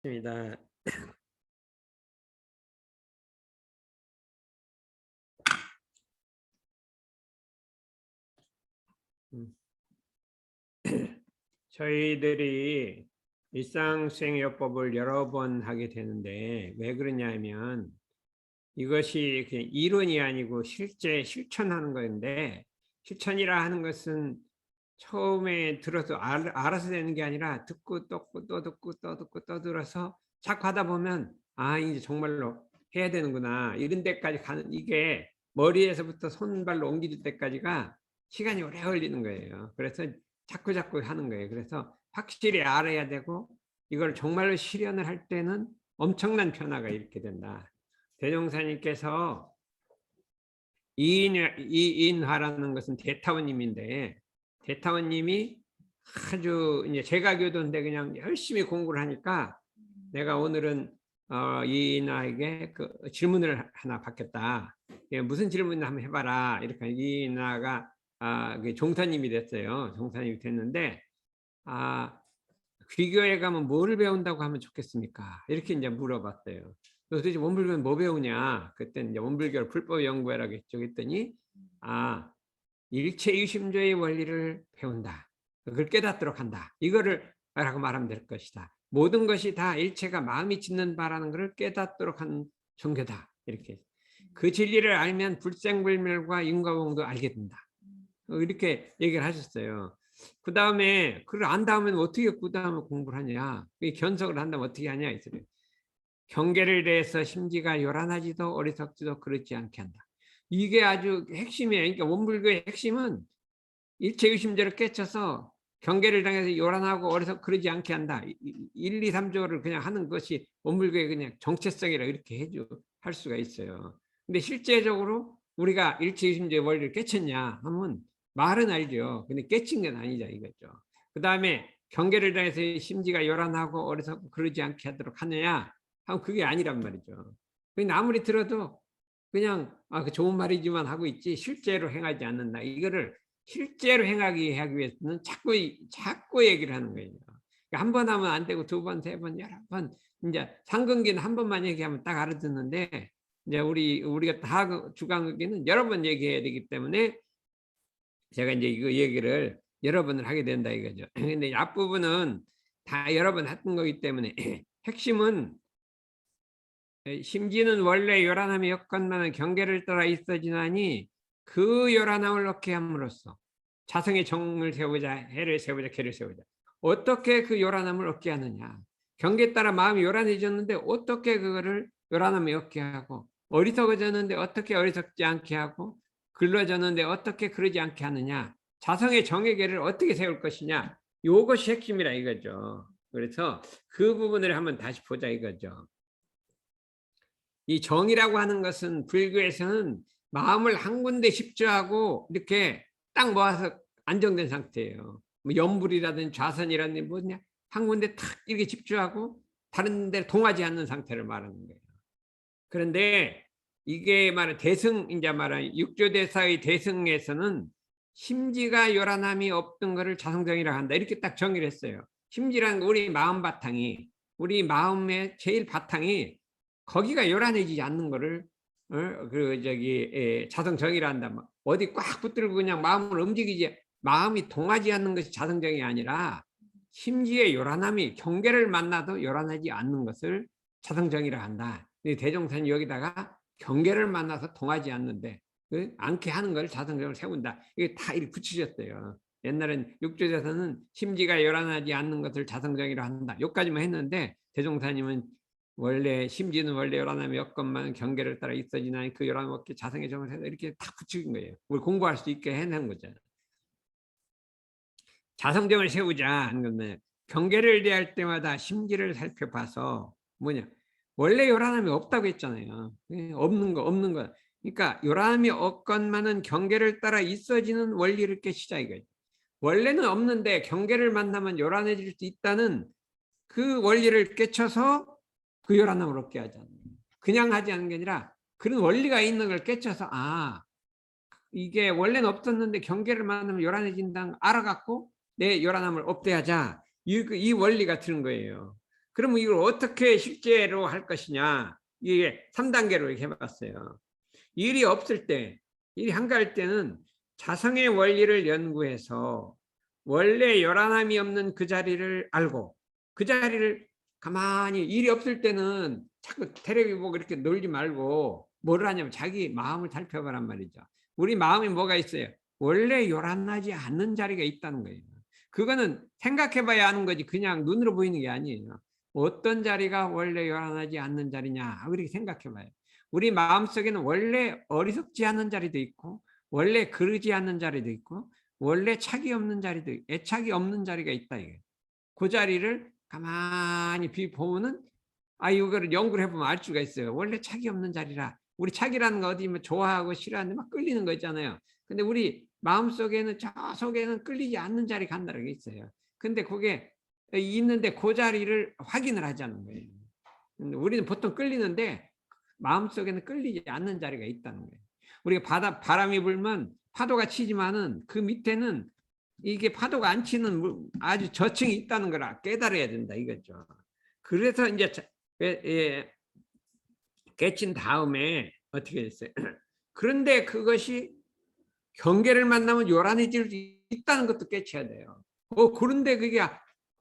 입니다. 저희들이 일상수행요법을 여러 번 하게 되는데 왜 그러냐면 이것이 그냥 이론이 아니고 실제 실천하는 건데, 실천이라 하는 것은 처음에 들어서 알아서 되는 게 아니라 듣고 또 듣고 또 듣고 또 들어서 자꾸 하다 보면 이제 정말로 해야 되는구나 이런 데까지 가는, 이게 머리에서부터 손발로 옮길 때까지가 시간이 오래 걸리는 거예요. 그래서 자꾸 하는 거예요. 그래서 확실히 알아야 되고 이걸 정말로 실현을 할 때는 엄청난 변화가 이렇게 된다. 대종사님께서 이인화라는 것은 대타원님인데, 대타원님이 아주 이제 제가 교도인데 그냥 열심히 공부를 하니까 내가 오늘은 이인화에게 그 질문을 하나 받겠다. 무슨 질문을 한번 해봐라. 이렇게 이인화가 종사님이 됐어요. 종사님이 됐는데 귀교에 가면 뭐를 배운다고 하면 좋겠습니까? 이렇게 이제 물어봤어요. 도대체 원불교는 뭐 배우냐? 그때 이제 원불교를 불법 연구해라고 했죠. 그랬더니 일체유심조의 원리를 배운다. 그걸 깨닫도록 한다. 이거를 라고 말하면 될 것이다. 모든 것이 다 일체가 마음이 짓는 바라는 것을 깨닫도록 한 종교다. 이렇게. 그 진리를 알면 불생불멸과 인과공도 알게 된다. 이렇게 얘기를 하셨어요. 그 다음에 그걸 안 다음에 어떻게 그 다음에 공부를 하냐, 견석을 한다면 어떻게 하냐 있어요. 경계를 대해서 심지가 요란하지도 어리석지도 그렇지 않게 한다. 이게 아주 핵심이에요. 그러니까 원불교의 핵심은 일체유심제를 깨쳐서 경계를 당해서 요란하고 어리석 그러지 않게 한다. 1, 2, 3조를 그냥 하는 것이 원불교의 그냥 정체성이라 이렇게 할 수가 있어요. 근데 실제적으로 우리가 일체유심제 원리를 깨쳤냐 하면 말은 알죠. 근데 깨친 건 아니죠, 이거죠. 그 다음에 경계를 당해서 심지가 요란하고 어리석고 그러지 않게 하도록 하느냐 하면 그게 아니란 말이죠. 아무리 들어도 그냥 그 좋은 말이지만 하고 있지 실제로 행하지 않는다. 이거를 실제로 하기 위해서는 자꾸 얘기를 하는 거예요. 한 번 하면 안 되고 두 번, 세 번, 여러 번. 이제 상근기는 한 번만 얘기하면 딱 알아듣는데, 이제 우리가 다 주간극기는 여러 번 얘기해야 되기 때문에 제가 이제 이거 얘기를 여러 번을 하게 된다 이거죠. 근데 앞부분은 다 여러 번 했던 거기 때문에 핵심은 심지는 원래 요란함이 여건만은 경계를 따라 있어지나니 그 요란함을 얻게 함으로써 자성의 정을 세우자, 해를 세우자, 계를 세우자. 어떻게 그 요란함을 얻게 하느냐. 경계에 따라 마음이 요란해졌는데 어떻게 그거를 요란함을 얻게 하고, 어리석어졌는데 어떻게 어리석지 않게 하고, 글러졌는데 어떻게 그러지 않게 하느냐. 자성의 정의 계를 어떻게 세울 것이냐. 요것이 핵심이라 이거죠. 그래서 그 부분을 한번 다시 보자 이거죠. 이 정이라고 하는 것은 불교에서는 마음을 한 군데 집중하고 이렇게 딱 모아서 안정된 상태예요. 뭐 염불이라든지 좌선이라든지 뭐냐 한 군데 탁 이렇게 집중하고 다른 데 동하지 않는 상태를 말하는 거예요. 그런데 이게 말은 대승, 이제 말하는 육조대사의 대승에서는 심지가 요란함이 없던 것을 자성정이라고 한다. 이렇게 딱 정의를 했어요. 심지란 우리 마음 바탕이, 우리 마음의 제일 바탕이 거기가 요란해지지 않는 거를 자성정이라 한다. 어디 꽉 붙들고 그냥 마음을 움직이지, 마음이 동하지 않는 것이 자성정이 아니라 심지의 요란함이 경계를 만나도 요란하지 않는 것을 자성정이라 한다. 대종사님 여기다가 경계를 만나서 통하지 않는데 않게 하는 걸 자성정을 세운다. 이게 다 이렇게 붙이셨어요. 옛날엔 육조에서는 심지가 요란하지 않는 것을 자성정이라 한다. 여기까지만 했는데 대종사님은 원래 심지는 원래 요란함이 여건만 경계를 따라 있어지나니 그 요란함 없게 자성의 정을 해서 이렇게 다 붙인 거예요. 우리 공부할 수 있게 해낸 거잖아요. 자성정을 세우자 하는 건데, 경계를 대할 때마다 심지를 살펴봐서 뭐냐, 원래 요란함이 없다고 했잖아요. 없는 거. 그러니까 요란함이 없건만은 경계를 따라 있어지는 원리를 깨시자 이거예요. 원래는 없는데 경계를 만나면 요란해질 수 있다는 그 원리를 깨쳐서 그 요란함을 얻게 하잖아요. 그냥 하지 않는 게 아니라 그런 원리가 있는 걸 깨쳐서 이게 원래는 없었는데 경계를 만나면 요란해진다는 걸 알아갖고 내 요란함을 없애하자. 이 원리가 드는 거예요. 그러면 이걸 어떻게 실제로 할 것이냐. 이게 3단계로 이렇게 해봤어요. 일이 없을 때, 일이 한가할 때는 자성의 원리를 연구해서 원래 요란함이 없는 그 자리를 알고 그 자리를 가만히 일이 없을 때는 자꾸 텔레비 보고 이렇게 놀지 말고 뭘 하냐면 자기 마음을 살펴보란 말이죠. 우리 마음에 뭐가 있어요? 원래 요란하지 않는 자리가 있다는 거예요. 그거는 생각해봐야 하는 거지 그냥 눈으로 보이는 게 아니에요. 어떤 자리가 원래 요란하지 않는 자리냐 그렇게 생각해봐요. 우리 마음속에는 원래 어리석지 않는 자리도 있고 원래 그러지 않는 자리도 있고 원래 착이 없는 자리도 애착이 없는 자리가 있다 이게. 그 자리를 가만히 보면은 이거를 연구를 해보면 알 수가 있어요. 원래 착이 없는 자리라. 우리 착이라는 거 어디 뭐 좋아하고 싫어하는데 막 끌리는 거 있잖아요. 근데 우리 마음속에는 저 속에는 끌리지 않는 자리 간다는 게 있어요. 근데 그게 있는데 그 자리를 확인을 하자는 거예요. 우리는 보통 끌리는데 마음속에는 끌리지 않는 자리가 있다는 거예요. 우리가 바람이 불면 파도가 치지만은 그 밑에는 이게 파도가 안 치는 아주 저층이 있다는 걸 깨달아야 된다 이거죠. 그래서 이제 깨친 다음에 어떻게 됐어요? 그런데 그것이 경계를 만나면 요란해질 수 있다는 것도 깨쳐야 돼요. 그런데 그게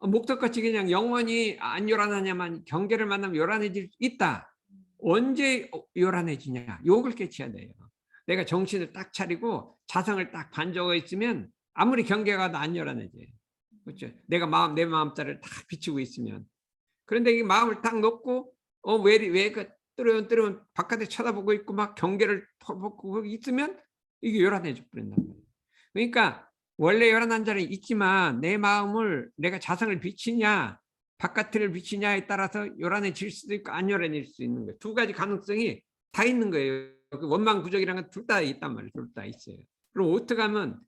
목적같이 그냥 영원히 안 요란하냐만 경계를 만나면 요란해질 수 있다. 언제 요란해지냐? 요걸 깨쳐야 돼요. 내가 정신을 딱 차리고 자성을 딱 반적어 있으면 아무리 경계가 가도 안 요란해져요. 그렇죠? 내가 내 마음자를 딱 비추고 있으면. 그런데 이 마음을 딱 놓고 왜 뜨려면 바깥에 쳐다보고 있고 막 경계를 보고 있으면 이게 요란해져 버린단 말이에요. 그러니까 원래 요란한 자리 있지만 내 마음을 내가 자성을 비치냐 바깥을 비치냐에 따라서 요란해질 수도 있고 안 요란해질 수 있는 거예요. 두 가지 가능성이 다 있는 거예요. 원망 부족이라는 건 둘 다 있단 말이에요. 둘 다 있어요. 그럼 어떻게 하면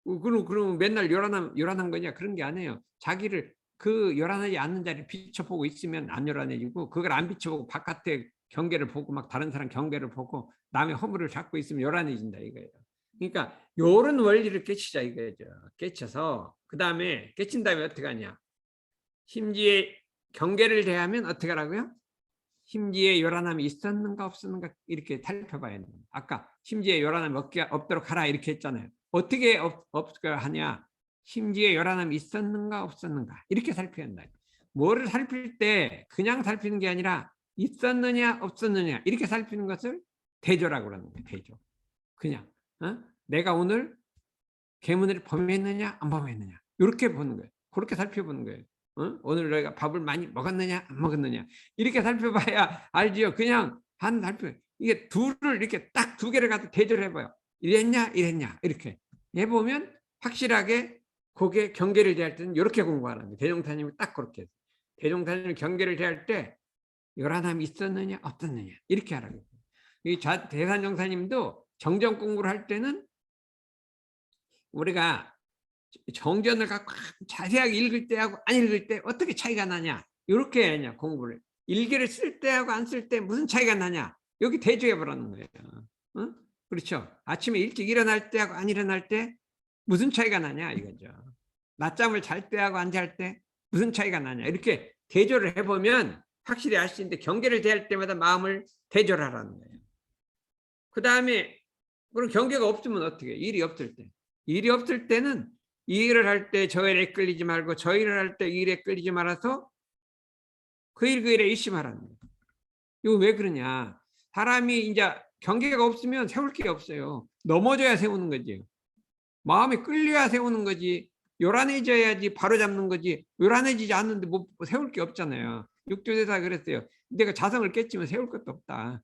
그럼 맨날 요란한 거냐? 그런 게 아니에요. 자기를 그 요란하지 않는 자리를 비춰보고 있으면 안 요란해지고 그걸 안 비춰보고 바깥에 경계를 보고 막 다른 사람 경계를 보고 남의 허물을 잡고 있으면 요란해진다 이거예요. 그러니까 요런 원리를 깨치자 이거죠. 깨쳐서 그 다음에 깨친 다음에 어떻게 하냐? 심지에 경계를 대하면 어떻게 하라고요? 심지에 요란함이 있었는가 없었는가 이렇게 살펴봐야 돼요. 아까 심지에 요란함이 없도록 하라 이렇게 했잖아요. 어떻게 없게 하냐? 심지에 요란함이 있었는가 없었는가 이렇게 살펴야 한다. 뭐를 살필 때 그냥 살피는 게 아니라 있었느냐 없었느냐 이렇게 살피는 것을 대조라고 그러는 거예요. 대조. 그냥 내가 오늘 계문을 범했느냐 안 범했느냐 이렇게 보는 거예요. 그렇게 살펴보는 거예요. 오늘 너희가 밥을 많이 먹었느냐 안 먹었느냐 이렇게 살펴봐야 알지요. 그냥 이게 둘을 이렇게 딱 두 개를 갖다 대조를 해봐요. 이랬냐 이렇게 해보면 확실하게 그게 경계를 대할 때는 이렇게 공부하는 거예요. 대종사님이 딱 그렇게 해서 대종사님이 경계를 대할 때 요란함이 있었느냐 없었느냐 이렇게 하라고. 이 대산정사님도 정정 공부를 할 때는 우리가 정전을 갖고 자세하게 읽을 때하고 안 읽을 때 어떻게 차이가 나냐 이렇게 해야 공부를. 일기를 쓸 때하고 안 쓸 때 무슨 차이가 나냐 여기 대조해 보라는 거예요. 응? 그렇죠. 아침에 일찍 일어날 때하고 안 일어날 때 무슨 차이가 나냐 이거죠. 낮잠을 잘 때하고 안 잘 때 무슨 차이가 나냐 이렇게 대조를 해보면 확실히 알 수 있는데 경계를 대할 때마다 마음을 대조를 하라는 거예요. 그 다음에 그럼 경계가 없으면 어떻게 일이 없을 때 일이 없을 때는 이 일을 할 때 저 일에 끌리지 말고 저 일을 할 때 이 일에 끌리지 말아서 그 일에 일심하라는 거예요. 이거 왜 그러냐? 사람이 이제 경계가 없으면 세울 게 없어요. 넘어져야 세우는 거지. 마음이 끌려야 세우는 거지. 요란해져야지 바로 잡는 거지. 요란해지지 않는데 뭐 세울 게 없잖아요. 육조대사 그랬어요. 내가 자성을 깼지만 세울 것도 없다.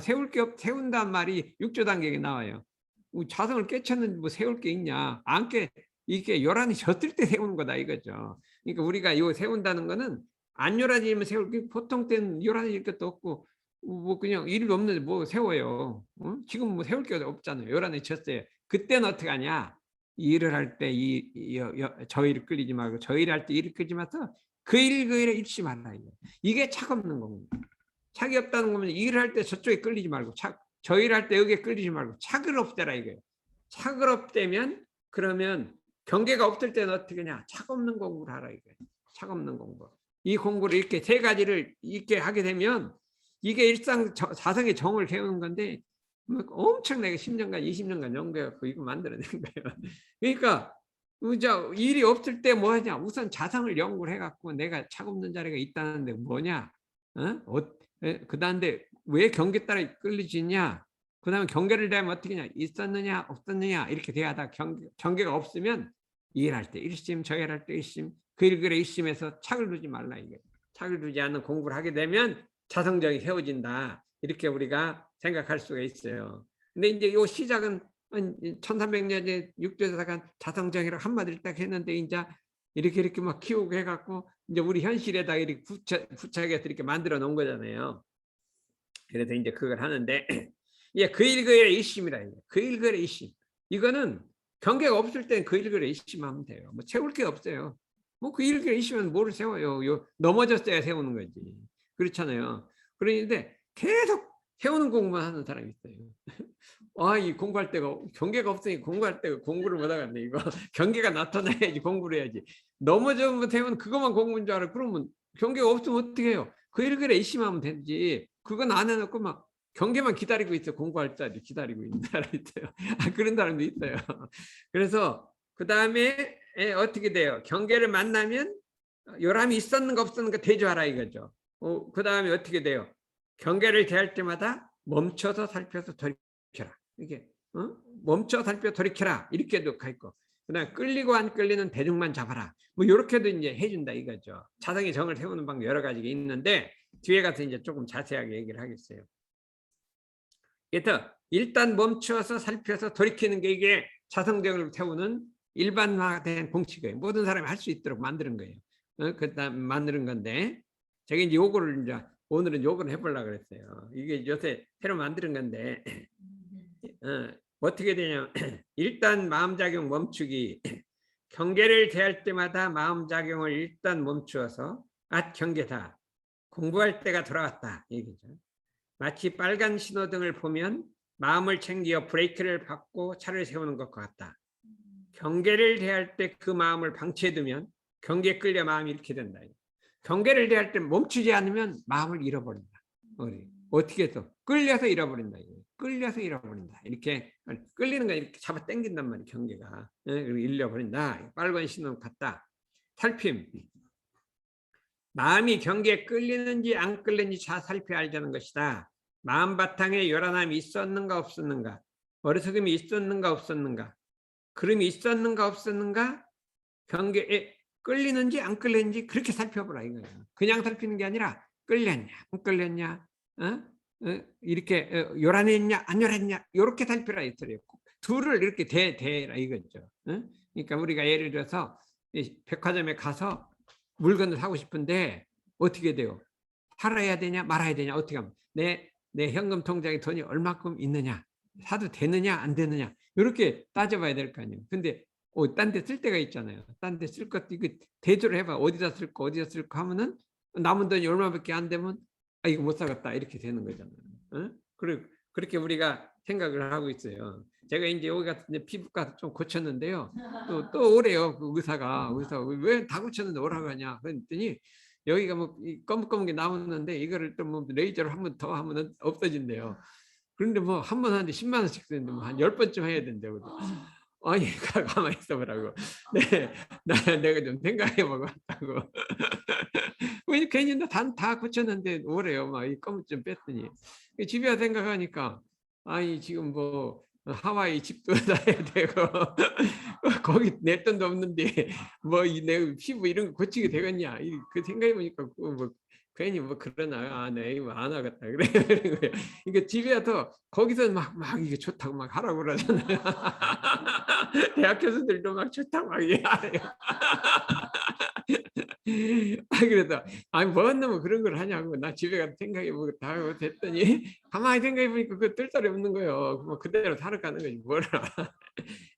세울 게 세운다는 말이 육조 단계에 나와요. 자성을 깨쳤는데 뭐 세울 게 있냐? 안 깨, 이게 요란해졌을 때 세우는 거다 이거죠. 그러니까 우리가 이거 세운다는 거는 안 요란해지면 세울 게 보통 때는 요란해질 것도 없고 뭐 그냥 일이 없는데 뭐 세워요. 지금 뭐 세울 게 없잖아요. 요란해졌어요. 그때는 어떻게 하냐? 일을 할 때 저 일을 끌리지 말고 저 일을 할 때 일을 끌지 마서 그 일에 일심하라 이게 착 없는 겁니다. 착이 없다는 거면 일을 할 때 저쪽에 끌리지 말고 저 일을 할 때 여기에 끌리지 말고 착을 없애라 이거예요. 착을 없애면 그러면 경계가 없을 때는 어떻게 하냐? 착 없는 공부를 하라 이거예요. 착 없는 공부. 이 공부를 이렇게 세 가지를 이렇게 하게 되면 이게 일상 사상의 정을 세우는 건데 엄청나게 10년간 20년간 연구해갖고 이거 만들어낸 거예요. 그러니까 일이 없을 때 뭐 하냐, 우선 자성을 연구를 해갖고 내가 차 굽는 자리가 있다는데 뭐냐, 그 다음에 왜 경계 따라 끌리지냐, 그 다음에 경계를 대하면 어떻게 냐, 있었느냐 없었느냐 이렇게 대하다 경계가 없으면 일할 때 일심, 저일할 때 일심, 그 일글의 일심에서 착을 두지 말라. 이게 착을 두지 않는 공부를 하게 되면 자성정이 세워진다, 이렇게 우리가 생각할 수가 있어요. 근데 이제 이 시작은 1300년에 육조사가 자성정이라고 한마디를 딱 했는데 이제 이렇게 막 키우고 해갖고 이제 우리 현실에다 이렇게 부착해서 이렇게 만들어 놓은 거잖아요. 그래서 이제 그걸 하는데 예, 그 일거의 일심이라. 그 일거의 일심. 이거는 경계가 없을 때는 그 일거의 일심하면 돼요. 뭐 채울 게 없어요. 뭐 그 일거의 일심은 뭐를 세워요? 넘어졌어야 세우는 거지. 그렇잖아요. 그런데 계속 세우는 공부만 하는 사람이 있어요. 이 공부할 때가 경계가 없으니 공부할 때가 공부를 못 하겠네. 이거 경계가 나타나야지 공부를 해야지. 넘어져면 세우는 그것만 공부인 줄 알아. 그러면 경계가 없으면 어떻게 해요? 그 일거의 일심하면 되지. 그건 안 해놓고 막 경계만 기다리고 있어. 공부할 자리 기다리고 있는 사람이 있어요. 그런 사람도 있어요. 그래서 그 다음에 어떻게 돼요? 경계를 만나면 요람이 있었는가 없었는가 대조하라 이거죠. 그 다음에 어떻게 돼요? 경계를 대할 때마다 멈춰서 살펴서 돌이켜라. 이게 멈춰 살펴 돌이켜라 이렇게도 가 있고, 그다음 끌리고 안 끌리는 대중만 잡아라. 뭐 이렇게도 이제 해준다 이거죠. 자성의 정을 세우는 방법 여러 가지가 있는데 뒤에 가서 이제 조금 자세하게 얘기를 하겠어요. 그래서 일단 멈춰서 살펴서 돌이키는 게 이게 자성정을 세우는 일반화된 공식이에요. 모든 사람이 할 수 있도록 만드는 거예요. 그다음 만드는 건데 제가 이제 요거를 이제 오늘은 요거를 해보려고 그랬어요. 이게 요새 새로 만드는 건데 어떻게 되냐면 일단 마음작용 멈추기. 경계를 대할 때마다 마음작용을 일단 멈추어서 경계다. 공부할 때가 돌아왔다 얘기죠. 마치 빨간 신호등을 보면 마음을 챙겨 브레이크를 밟고 차를 세우는 것과 같다. 경계를 대할 때 그 마음을 방치해두면 경계에 끌려 마음이 이렇게 된다. 경계를 대할 때 멈추지 않으면 마음을 잃어버린다. 어떻게 해서 끌려서 잃어버린다. 끌려서 잃어버린다. 이렇게 끌리는 거 이렇게 잡아 당긴단 말이야. 경계가 잃어버린다. 빨간 신호 같다. 살핌. 마음이 경계에 끌리는지 안 끌리는지 잘 살펴 알자는 것이다. 마음 바탕에 요란함이 있었는가 없었는가, 어리석음이 있었는가 없었는가, 그름이 있었는가 없었는가, 경계에 끌리는지 안 끌리는지 그렇게 살펴보라 이거예요. 그냥 살피는 게 아니라 끌렸냐 안 끌렸냐, 이렇게 요란했냐 안 요란했냐 이렇게 살펴라 이거예요. 둘을 이렇게 대라 이거죠. 그러니까 우리가 예를 들어서 백화점에 가서 물건을 사고 싶은데 어떻게 돼요? 팔아야 되냐 말아야 되냐, 어떻게 하면 내 현금 통장에 돈이 얼마큼 있느냐, 사도 되느냐 안 되느냐 이렇게 따져봐야 될 거 아니에요. 근데 딴 데 쓸 때가 있잖아요. 딴 데 쓸 것도 이거 대조를 해봐. 어디다 쓸까 어디다 쓸까 하면은 남은 돈이 얼마밖에 안 되면 이거 못 사겠다 이렇게 되는 거잖아요. 그렇게 우리가 생각을 하고 있어요. 제가 이제 여기 같은 피부과 좀 고쳤는데요. 또 오래요. 그 의사가 왜 다 고쳤는데 오라고 하냐 그랬더니 여기가 뭐 검은 게 남았는데 이거를 또 뭐 레이저로 한 번 더 하면 없어진대요. 그런데 뭐 한 번 하는데 10만 원씩 쓰는데 뭐 한 10번쯤 해야 된대요. 아니 가만히 있어보라고. 네, 내가 좀 생각해 보겠다고. 왜 괜히 다 고쳤는데 오래요. 막 이 껌 좀 뺐더니 집에 와 생각하니까 지금 뭐 하와이 집도 사야 되고 거기 낼 돈도 없는데 뭐 내 피부 이런 거 고치게 되겠냐 그 생각해 보니까 뭐 괜히 뭐 그러나 내 이거 안 하겠다 그래. 그러니까 집에 와서 거기서 막 이게 좋다고 막 하라고 그러잖아요. 대학 교수들도 막 좋다고 막 얘기해요. 그래서 뭔 놈은 그런 걸 하냐고 나 집에 가서 생각해 보고 다 하고 됐더니 가만히 생각해 보니까 그 뜰살이 없는 거예요. 뭐 그대로 살아가는 거지 뭐라.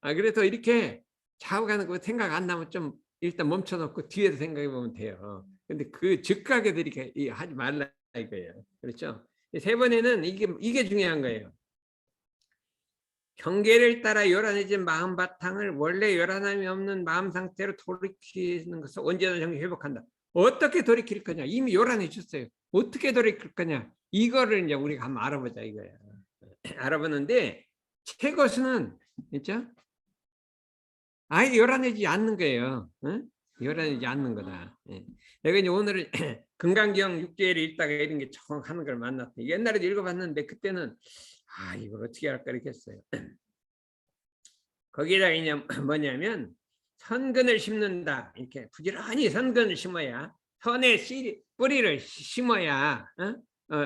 그래서 이렇게 좌우가는 거 생각 안 나면 좀 일단 멈춰놓고 뒤에서 생각해 보면 돼요. 근데 그 즉각에도 이렇게 하지 말라 이거예요. 그렇죠? 세 번에는 이게 중요한 거예요. 경계를 따라 요란해진 마음 바탕을 원래 요란함이 없는 마음 상태로 돌이키는 것을 언제나 정리 회복한다. 어떻게 돌이킬 거냐. 이미 요란해 줬어요. 어떻게 돌이킬 거냐. 이거를 이제 우리가 한번 알아보자 이거야. 알아보는데 최고수는 있죠? 아예 요란해지지 않는 거예요. 응? 요란해지지 않는 거다. 예. 내가 이제 오늘은 금강경 6개를 읽다가 이런 게 총 하는 걸 만났더니 옛날에도 읽어봤는데 그때는 이걸 어떻게 할까 이렇게 했어요. 거기다가 이제 뭐냐면 선근을 심는다. 이렇게 부지런히 선근을 심어야 선의 뿌리를 심어야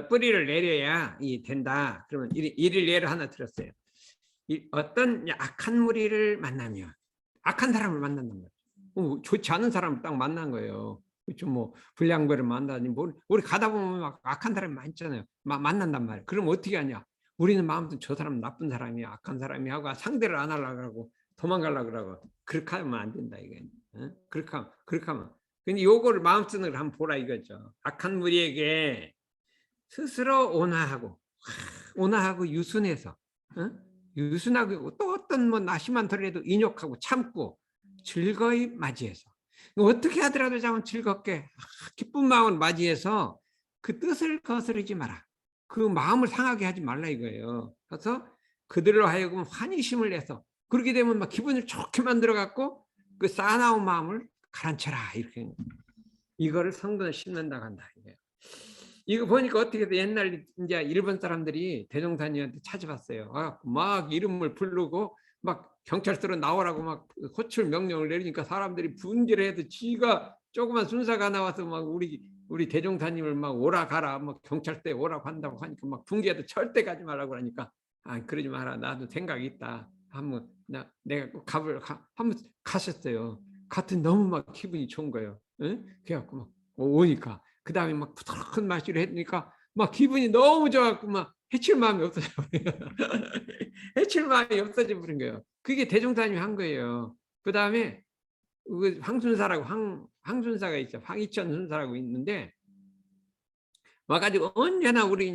뿌리를 내려야 이 된다. 그러면 이를 예를 하나 들었어요. 어떤 악한 무리를 만나면 악한 사람을 만난단 말이에요. 좋지 않은 사람을 딱 만난 거예요. 뭐 불량배를 만나니 우리 가다 보면 막 악한 사람이 많잖아요. 만난단 말이에요. 그럼 어떻게 하냐? 우리는 마음속에 저 사람 나쁜 사람이야, 악한 사람이 하고 상대를 안 하려고 하고 도망가려고 그러고 그렇게 하면 안 된다 이게. 그렇게 하면. 근데 요거를 마음속으로 한번 보라 이거죠. 악한 무리에게 스스로 온화하고 유순해서 유순하고 또 어떤 뭐 나심한 덜해도 인욕하고 참고 즐거이 맞이해서 어떻게 하더라도 참 즐겁게 기쁜 마음을 맞이해서 그 뜻을 거스르지 마라. 그 마음을 상하게 하지 말라 이거예요. 그래서 그들로 하여금 환희심을 내서 그렇게 되면 막 기분을 좋게 만들어 갖고 그 쌓아나온 마음을 가라앉혀라 이렇게 이거를 성근을 심는다고 한다 이거예요. 이거 보니까 어떻게 돼 옛날 이제 일본 사람들이 대종사님한테 찾아봤어요. 막 이름을 부르고 막 경찰서로 나오라고 막 호출 명령을 내리니까 사람들이 분개를 해도 지가 조그만 순사가 나와서 막 우리 대종사님을 막 오라 가라 막 경찰서에 오라고 한다고 하니까 막 분개해도 절대 가지 말라고 하니까 그러지 마라 나도 생각이 있다 한번 내가 꼭 한번 가셨어요. 갔더니 너무 막 기분이 좋은 거예요. 응? 그래갖고 막 오니까 그 다음에 막 부드러운 맛으로 했으니까 막 기분이 너무 좋아갖고 막 해칠 마음이 없어져 해칠 마음이 없어져 버린 거예요. 그게 대종사님이 한 거예요. 그 다음에 그 황순사라고 황순사가 있어. 황희천 순사라고 있는데 와가지고 언제나 우리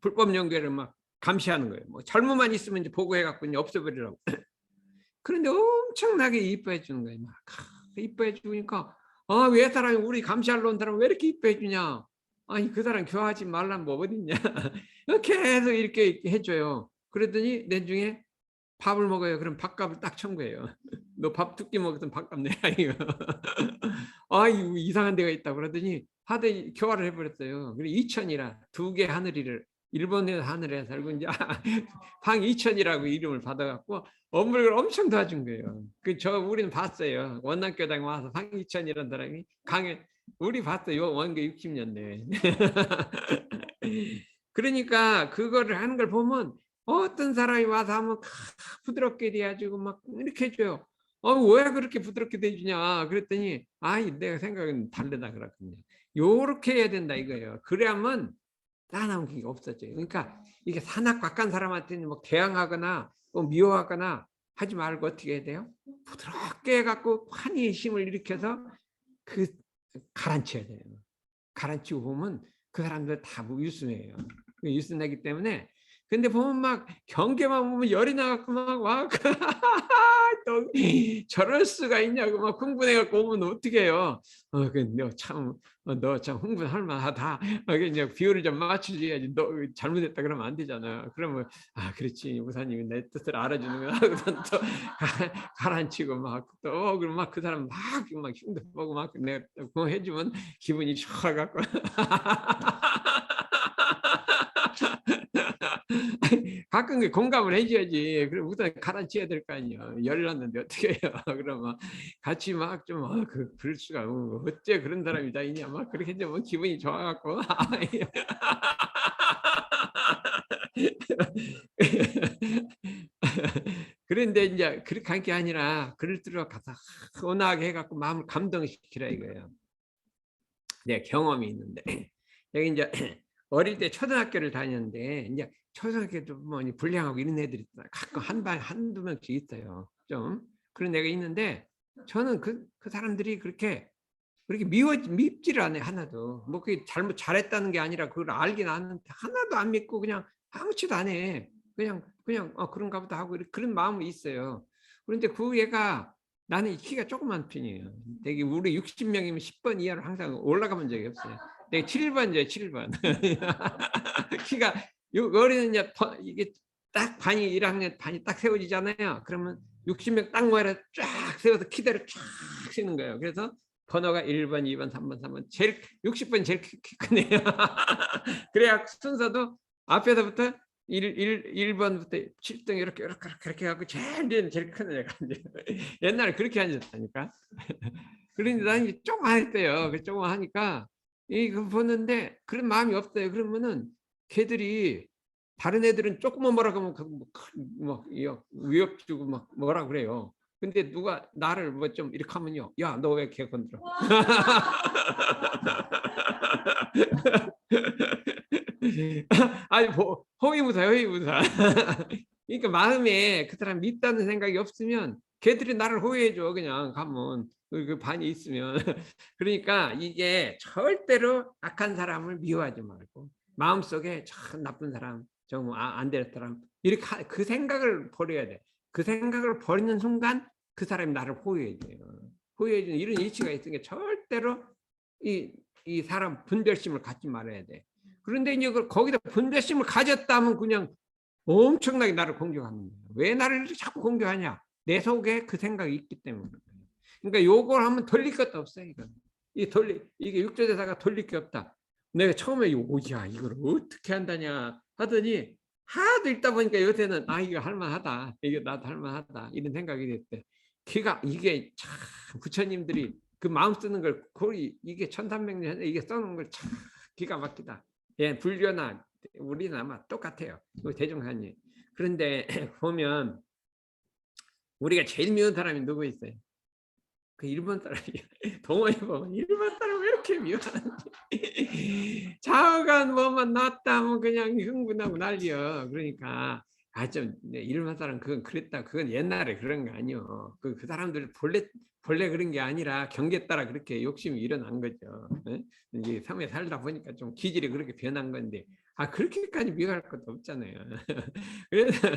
불법 연결을 막 감시하는 거예요. 뭐 잘못만 있으면 이제 보고해갖고 이제 없애버리라고. 그런데 엄청나게 이뻐해 주는 거예요. 막 이뻐해 주니까 왜 사람이 우리 감시하러 온 사람 왜 이렇게 이뻐해 주냐? 아니 그 사람 교화하지 말란 뭐 어딨냐? 계속 이렇게 해줘요. 그랬더니 내중에 밥을 먹어요. 그럼 밥값을 딱 청구해요. 너 밥 두 끼 먹었으면 밥값 내라 이거. 이거 이상한 데가 있다 그러더니 하도 교화를 해버렸어요. 그리고 2천이라 2개 하늘이를 일본의 하늘에 살고 이제 방 2천이라고 이름을 받아갖고 업무를 엄청 도와준 거예요. 우리는 봤어요. 원남교당 와서 방 2천이라는 사람이 강에 우리 봤어요. 원교 60년대. 그러니까 그거를 하는 걸 보면 어떤 사람이 와서 하면 부드럽게 돼가지고 막 이렇게 해줘요. 왜 그렇게 부드럽게 돼주냐 그랬더니 내가 생각은 다르다 그랬거든요. 요렇게 해야 된다 이거예요. 그래야만 따나운 게 없었죠. 그러니까 이게 산악박한 사람한테는 뭐 대항하거나 또 미워하거나 하지 말고 어떻게 해야 돼요? 부드럽게 해갖고 환희의 힘을 일으켜서 가라앉혀야 돼요. 가라앉히고 보면 그 사람들 다 유순해요. 유순하기 때문에 근데 보면 막 경계만 보면 열이 나갖고 막 와 또 저럴 수가 있냐고 막 흥분해갖고 오면 어떻게 해요? 너 참 흥분할 만하다. 이제 비율을 좀 맞추셔야지. 너 잘못했다 그러면 안 되잖아. 그러면 그렇지 우사님이 내 뜻을 알아주는 거야. 또 가라앉히고 막 또 그럼 막 그 사람 막 힘도 보고 막 내가 그거 해주면 기분이 좋아갖고. 가끔 공감을 해줘야지. 그럼 우선 가라앉혀야 될 거 아니에요. 열이 났는데 어떻게 해요? 그러면 같이 막 좀 그럴 수가 어째 그런 사람이 다 있냐 막 그렇게 되면 기분이 좋아갖고 그런데 이제 그렇게 한 게 아니라 그럴 때로 가서 온화하게 해갖고 마음을 감동시키라 이거예요. 네, 경험이 있는데 여기 이제 어릴 때 초등학교를 다녔는데 이제 초등학교도 뭐 불량하고 이런 애들이 가끔 한두 명씩 있어요. 좀 그런 애가 있는데 저는 그 사람들이 그렇게 밉지를 않아요. 하나도 뭐 그게 잘했다는 게 아니라 그걸 알긴 아는데 하나도 안 믿고 그냥 아무렇지도 안 해. 그냥 그런가 보다 하고 그런 마음이 있어요. 그런데 그 애가 나는 키가 조그만 편이에요. 되게 우리 60명이면 10번 이하로 항상 올라가본 적이 없어요. 내가 7번이죠, 7번. 키가 어리는 이제 이게 딱 반이 1학년 반이 딱 세워지잖아요. 그러면 60명 딱 모아서 쫙 세워서 키대로 쫙 세는 거예요. 그래서 번호가 1번, 2번, 3번, 3번. 제일 60번이 제일 키 크네요. 그래야 순서도 앞에서부터 1번부터 7등 이렇게 하고 제일 큰 애가 이제 옛날에 그렇게 앉았다니까. 그런데 나는 조금 했대요. 조금 하니까 이거 보는데 그런 마음이 없어요. 그러면은 걔들이 다른 애들은 조금만 뭐라고 하면 뭐 위협 주고 막 뭐라 그래요. 근데 누가 나를 뭐 좀 이렇게 하면요. 야, 너 왜 걔 건드려? 아니 호위무사. 그러니까 마음에 그 사람 믿다는 생각이 없으면 걔들이 나를 호위해줘. 그냥 가면 그 반이 있으면. 그러니까 이게 절대로 악한 사람을 미워하지 말고 마음속에 참 나쁜 사람, 정말 안 될 사람 이렇게 그 생각을 버려야 돼. 그 생각을 버리는 순간 그 사람이 나를 호위해줘요. 호위해주는 이런 이치가 있으니까 절대로 이 사람 분별심을 갖지 말아야 돼. 그런데 이제 거기다 분별심을 가졌다면 그냥 엄청나게 나를 공격하는 거예요. 왜 나를 자꾸 공격하냐? 내 속에 그 생각이 있기 때문에. 그러니까 요걸 하면 돌릴 것도 없어요. 이게 육조대사가 돌릴 게 없다. 내가 처음에 야 이걸 어떻게 한다냐 하더니 하도 읽다 보니까 요새는 이거 할만하다. 이게 나도 할만하다. 이런 생각이 됐대. 이게 참 부처님들이 그 마음 쓰는 걸 거의 이게 1300년 이게 써놓은 걸 참 기가 막히다. 예, 불교나 우리는 아마 똑같아요. 대종사님. 그런데 보면 우리가 제일 미운 사람이 누구 있어요? 그 일본 사람이 동원이 보면 일본 사람 왜 이렇게 미워하는지 좌우간 뭐만 나왔다면 그냥 흥분하고 난리여. 그러니까 좀 일본 사람 그건 그랬다. 그건 옛날에 그런 거 아니요. 그 사람들 본래 그런 게 아니라 경계 따라 그렇게 욕심이 일어난 거죠. 이제 섬에 살다 보니까 좀 기질이 그렇게 변한 건데 그렇게까지 미워할 것도 없잖아요. 그래서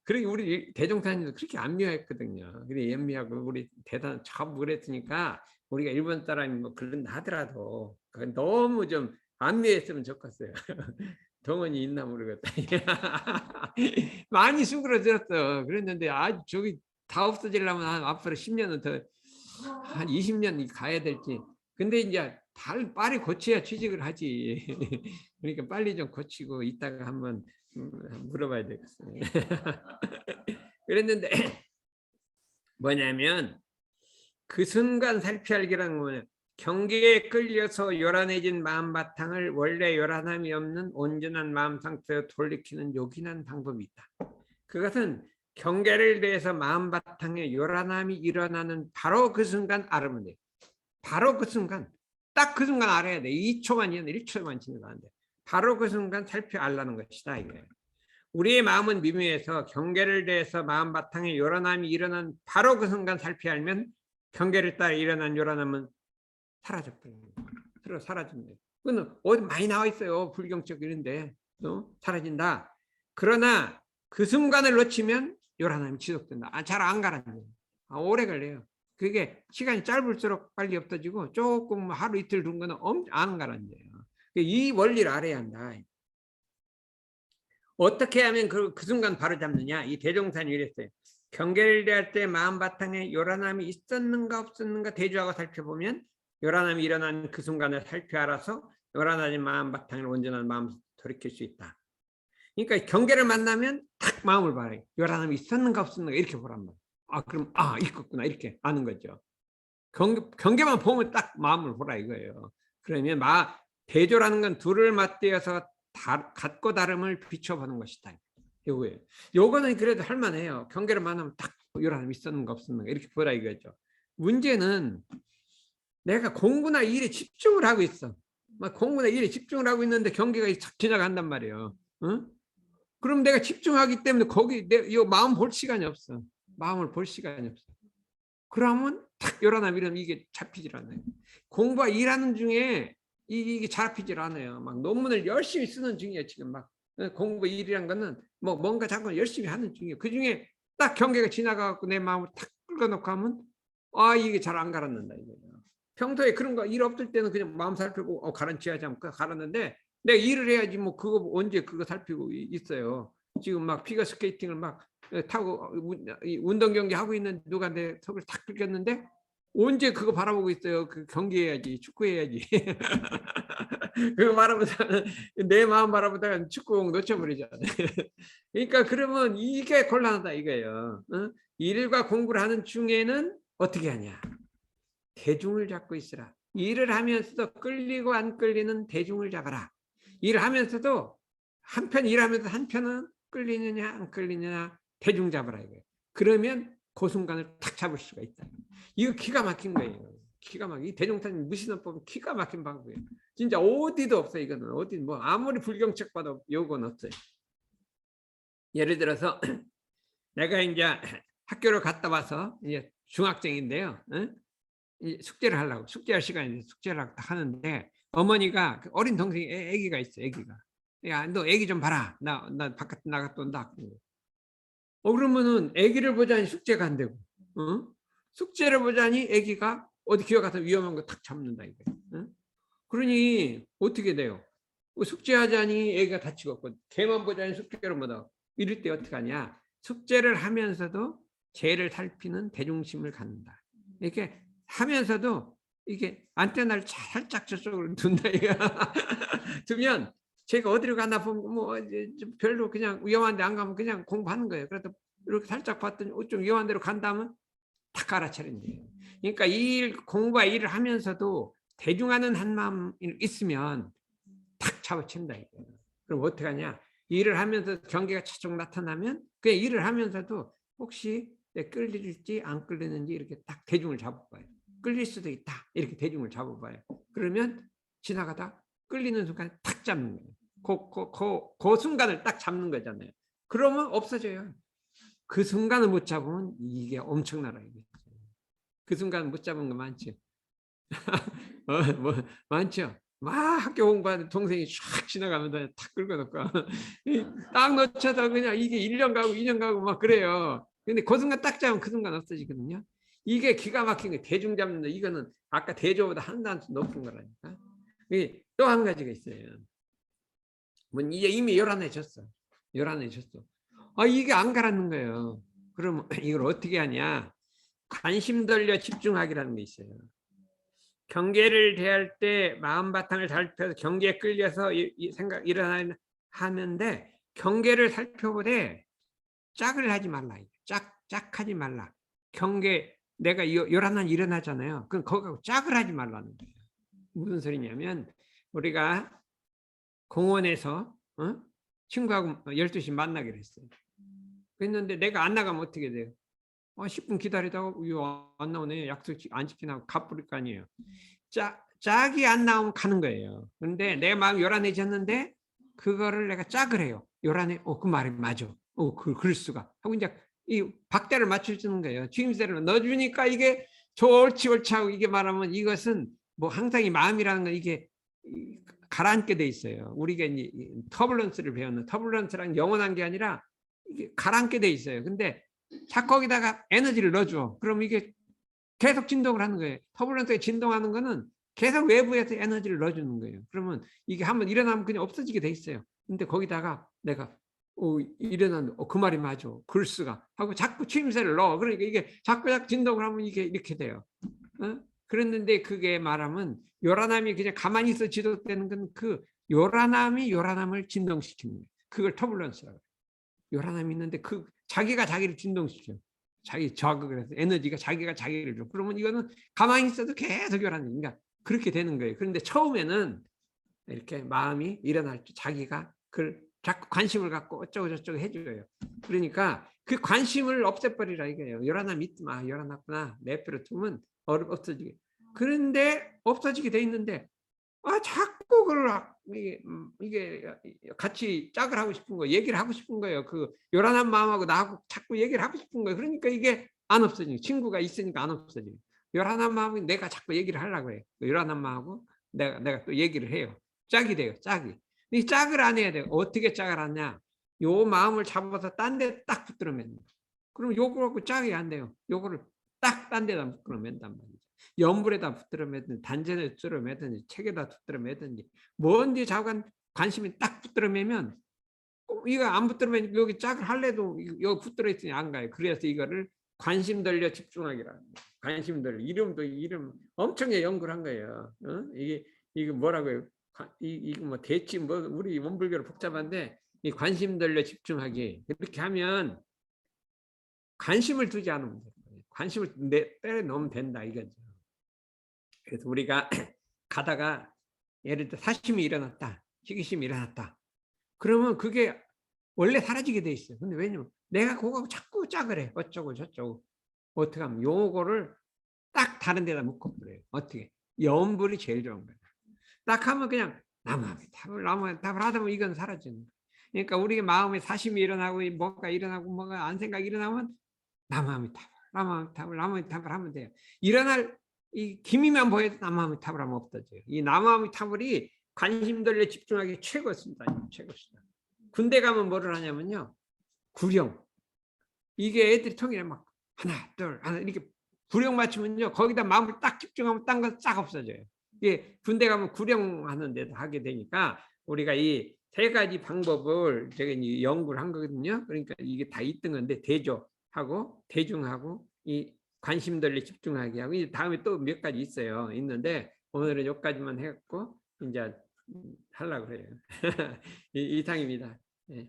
그렇게 우리 대종사님도 그렇게 안 미워했거든요. 그래 연미하고 우리 대단 참 그랬으니까 우리가 일본 사람이 뭐 그런다 하더라도 너무 좀 안 미워했으면 좋겠어요. 동원이 있나 모르겠다. 많이 수그러졌어. 그랬는데 저기 다 없어지려면 앞으로 10년은 더 한 20년 가야 될지. 근데 이제 빨리 고쳐야 취직을 하지. 그러니까 빨리 좀 고치고 이따가 한번 물어봐야 되겠어요. 그랬는데 뭐냐면 그 순간 살피알기라는 거는 경계에 끌려서 요란해진 마음 바탕을 원래 요란함이 없는 온전한 마음 상태로 돌이키는 요긴한 방법이 있다. 그것은 경계를 대해서 마음 바탕에 요란함이 일어나는 바로 그 순간 알으면 돼. 바로 그 순간, 딱 그 순간 알아야 돼. 2초만 1초만 지나도 안 돼. 바로 그 순간 살펴 알라는 것이다 이거예요. 우리의 마음은 미묘해서 경계를 대해서 마음 바탕에 요란함이 일어난 바로 그 순간 살펴 알면 경계를 따라 일어난 요란함은 사라져버립니다. 사라집니다. 그건 어디 많이 나와 있어요. 불경적 이런데 사라진다. 그러나 그 순간을 놓치면 요란함이 지속된다. 잘 안 가라앉아요. 오래 걸려요. 그게 시간이 짧을수록 빨리 없어지고 조금 하루 이틀 둔 거는 안 가라앉아요. 이 원리를 알아야 한다. 어떻게 하면 그 순간 바로 잡느냐? 이 대종사님이 이랬어요. 경계를 대할 때 마음 바탕에 요란함이 있었는가 없었는가 대조하고 살펴보면 요란함이 일어난 그 순간을 살펴 알아서 요란하지 마음 바탕을 온전한 마음 돌이킬 수 있다. 그러니까 경계를 만나면 딱 마음을 봐요. 요란함이 있었는가 없었는가 이렇게 보란 말이에요. 그럼 있었구나 이렇게 아는 거죠. 경계만 보면 딱 마음을 보라 이거예요. 그러면 대조라는 건 둘을 맞대어서 같고 다름을 비춰보는 것이다. 요거예요. 요거는 그래도 할만해요. 경계를 만나면 딱 요란함이 있었는가 없었는가 이렇게 보라 이거죠. 문제는 내가 공부나 일에 집중을 하고 있어. 공부나 일에 집중을 하고 있는데 경계가 착 지나간단 말이에요. 응? 그럼 내가 집중하기 때문에 거기 이 마음 볼 시간이 없어. 마음을 볼 시간이 없어. 그러면 탁 요란함이 이러면 이게 잡히질 않아요. 공부와 일하는 중에 이게 잡히질 않아요. 막 논문을 열심히 쓰는 중이에요. 지금 막 공부 일이란 거는 뭔가 자꾸 열심히 하는 중이에요. 그 중에 딱 경계가 지나가고 내 마음을 탁 끌어놓고 하면 이게 잘 안 가라앉는다 이거예요. 평소에 그런 거 일 없을 때는 그냥 마음 살피고 가라앉혀야지 하면 가라앉는데, 내가 일을 해야지 뭐 그거 언제 그거 살피고 있어요. 지금 막 피겨 스케이팅을 막 타고 운동 경기 하고 있는 누가 내 속을 탁 긁혔는데 언제 그거 바라보고 있어요. 그 경기해야지, 축구해야지. 그거 바라보다가 내 마음 바라보다가 축구공 놓쳐버리잖아요. 그러니까 그러면 이게 곤란하다 이거예요. 일과 공부를 하는 중에는 어떻게 하냐? 대중을 잡고 있으라. 일을 하면서도 끌리고 안 끌리는 대중을 잡아라. 일을 하면서도 한편 일하면서 한편은 끌리느냐 안 끌리느냐 대중 잡아라 이거예요. 그러면 그 순간을 탁 잡을 수가 있다. 이거 기가 막힌 거예요. 기가 막힌. 이 대종탄 무신호법은 기가 막힌 방법이에요. 진짜 어디도 없어요. 이거는 어디 뭐 아무리 불경책 봐도 요건 없어요. 예를 들어서 내가 이제 학교를 갔다 와서 이제 중학생인데요. 숙제를 하려고, 숙제할 시간인데 숙제를 하는데 어머니가 어린 동생이 애기가 있어. 애기가, 야 너 애기 좀 봐라, 나 바깥 나갔다 온다. 그러면은 애기를 보자니 숙제가 안 되고, 숙제를 보자니 애기가 어디 기어가서 위험한 거 탁 잡는다 이거. 그러니 어떻게 돼요? 숙제하자니 애기가 다치고, 걔만 보자니 숙제를 못하고, 이럴 때 어떻게 하냐? 숙제를 하면서도 죄를 살피는 대중심을 갖는다. 이렇게 하면서도 이게 안테나를 살짝 저쪽으로 둔다 이거. 두면 제가 어디로 가나 보면 뭐 별로 그냥 위험한데 안 가면 그냥 공부하는 거예요. 그래도 이렇게 살짝 봤더니 좀 위험한 데로 간다면 탁 알아차리는 거예요. 그러니까 공부와 일을 하면서도 대중하는 한 마음 있으면 탁 잡아챈다 이거. 그럼 어떻게 하냐? 일을 하면서 경계가 차곡 나타나면 그냥 일을 하면서도 혹시 끌릴지 안 끌리는지 이렇게 딱 대중을 잡아봐요. 끌릴 수도 있다 이렇게 대중을 잡아봐요. 그러면 지나가다 끌리는 순간에 탁 잡는 거예요. 그 순간을 딱 잡는 거잖아요. 그러면 없어져요. 그 순간을 못 잡으면 이게 엄청나라. 그 순간 못 잡은 거 많죠. 뭐 많죠. 막 학교 공부하는 동생이 쫙 지나가면서 탁 끌고 놓고 딱 놓쳐서 그냥 이게 1년 가고 2년 가고 막 그래요. 근데 그 순간 딱 잡으면 그 순간 없어지거든요. 이게 기가 막힌 거. 대중 잡는다. 이거는 아까 대조보다 한 단수 높은 거라니까. 또 한 가지가 있어요. 뭐 이미 열안해졌어. 열안해졌어. 이게 안 가라는 거예요. 그럼 이걸 어떻게 하냐? 관심 돌려 집중하기라는 게 있어요. 경계를 대할 때 마음 바탕을 살펴서 경계에 끌려서 생각 일어나는 하는데, 경계를 살펴보되 짝을 하지 말라. 짝하지 말라. 경계 내가 요란한 일어나잖아요. 그럼 거기하고 짝을 하지 말라는 거예요. 무슨 소리냐면 우리가 공원에서 친구하고 12시 만나기로 했어요. 그랬는데 내가 안 나가면 어떻게 돼요? 10분 기다리다가 안 나오네. 약속 안 지키나 갚을 거 아니에요. 짝이 안 나오면 가는 거예요. 그런데 내 마음이 요란해졌는데 그거를 내가 짝을 해요. 요란해. 그 말이 맞아. 그럴 수가. 하고 이제 이 박자를 맞춰주는 거예요. 주임새를 넣어주니까 이게 옳지 하고 이게 말하면 이것은 뭐 항상 이 마음이라는 건 이게 가라앉게 돼 있어요. 우리가 이제 터블런스를 배웠는, 터블런스랑 영원한 게 아니라 이게 가라앉게 돼 있어요. 근데 자꾸 거기다가 에너지를 넣어줘. 그럼 이게 계속 진동을 하는 거예요. 터블런스가 진동하는 거는 계속 외부에서 에너지를 넣어주는 거예요. 그러면 이게 한번 일어나면 그냥 없어지게 돼 있어요. 근데 거기다가 내가 일어나는 그 말이 맞아. 그럴 수가 하고 자꾸 추임새를 넣어. 그러니까 이게 자꾸 진동을 하면 이게 이렇게 돼요. 그랬는데 그게 말하면 요란함이 그냥 가만히 있어 지속되는 건 그 요란함이 요란함을 진동시키는 거예요. 그걸 터블런스라고 해요. 요란함이 있는데 그 자기가 자기를 진동시켜. 자기 저하고 해서 에너지가 자기가 자기를 줘. 그러면 이거는 가만히 있어도 계속 요란해. 그러니까 그렇게 되는 거예요. 그런데 처음에는 이렇게 마음이 일어날 때 자기가 그걸 자꾸 관심을 갖고 어쩌고 저쩌고 해줘요. 그러니까 그 관심을 없애버리라 이거예요. 요란함 있지 마. 요란하구나. 내버려 두면 없어지게. 그런데 없어지게 돼 있는데 자꾸 그걸 이게 같이 짝을 하고 싶은 거예요. 얘기를 하고 싶은 거예요. 그 요란한 마음하고 나하고 자꾸 얘기를 하고 싶은 거예요. 그러니까 이게 안 없어지는, 친구가 있으니까 안 없어지는. 요란한 마음이 내가 자꾸 얘기를 하려고 해요. 요란한 마음하고 내가 또 얘기를 해요. 짝이 돼요. 짝이. 이 짝을 안 해야 돼요. 어떻게 짝을 하냐? 요 마음을 잡아서 딴 데 딱 붙들어 맺는. 그럼 요거 갖고 짝이 안 돼요. 요거를 딱 딴 데다 붙들어 맨단 말이죠. 연불에다 붙들어 매든지 단전에 붙들어 매든지 책에다 붙들어 매든지 뭔지 자관 관심이 딱 붙들어 매면 이거 안 붙들어 매면 여기 짝을 할래도 여기 붙들어 있으니 안 가요. 그래서 이거를 관심 돌려 집중하기라. 관심 돌려 이름 엄청나게 연구를 한 거예요. 어? 이게 뭐라고요? 이거 뭐 대치 뭐 우리 원불교로 복잡한데 이 관심 돌려 집중하기 이렇게 하면 관심을 두지 않으면 돼요. 관심을 빼 놓으면 된다 이거죠. 그래서 우리가 가다가 예를 들어 사심이 일어났다, 희귀심이 일어났다. 그러면 그게 원래 사라지게 돼 있어요. 근데 왜냐면 내가 그거 자꾸 짝을 해. 어쩌고 저쩌고. 어떻게 하면 요거를 딱 다른 데다 묶어버려요. 어떻게? 염불이 제일 좋은 거예요. 딱 하면 그냥 나무함이 답을 하다 보면 이건 사라지는 거예요. 그러니까 우리 마음에 사심이 일어나고 뭐가 일어나고 뭐가 안 생각이 일어나면 나무함이 답을 하면 돼요. 일어날 이 기미만 보여도 나무함이 답을 하면 없어져요. 이 나무함이 답을이 관심 돌려 집중하기 최고입니다. 최고입니다. 군대 가면 뭐를 하냐면요. 구령. 이게 애들이 통일해 막 하나 이렇게 구령 맞추면요. 거기다 마음을 딱 집중하면 딴 건 싹 없어져요. 이게 군대 가면 구령하는 데도 하게 되니까 우리가 이 세 가지 방법을 제가 연구를 한 거거든요. 그러니까 이게 다 있던 건데 대조하고 대중하고 이 관심 돌려 집중하게 하고 이제 다음에 또 몇 가지 있어요. 있는데 오늘은 여기까지만 해갖고 이제 하려고 그래요. 이상입니다. 네.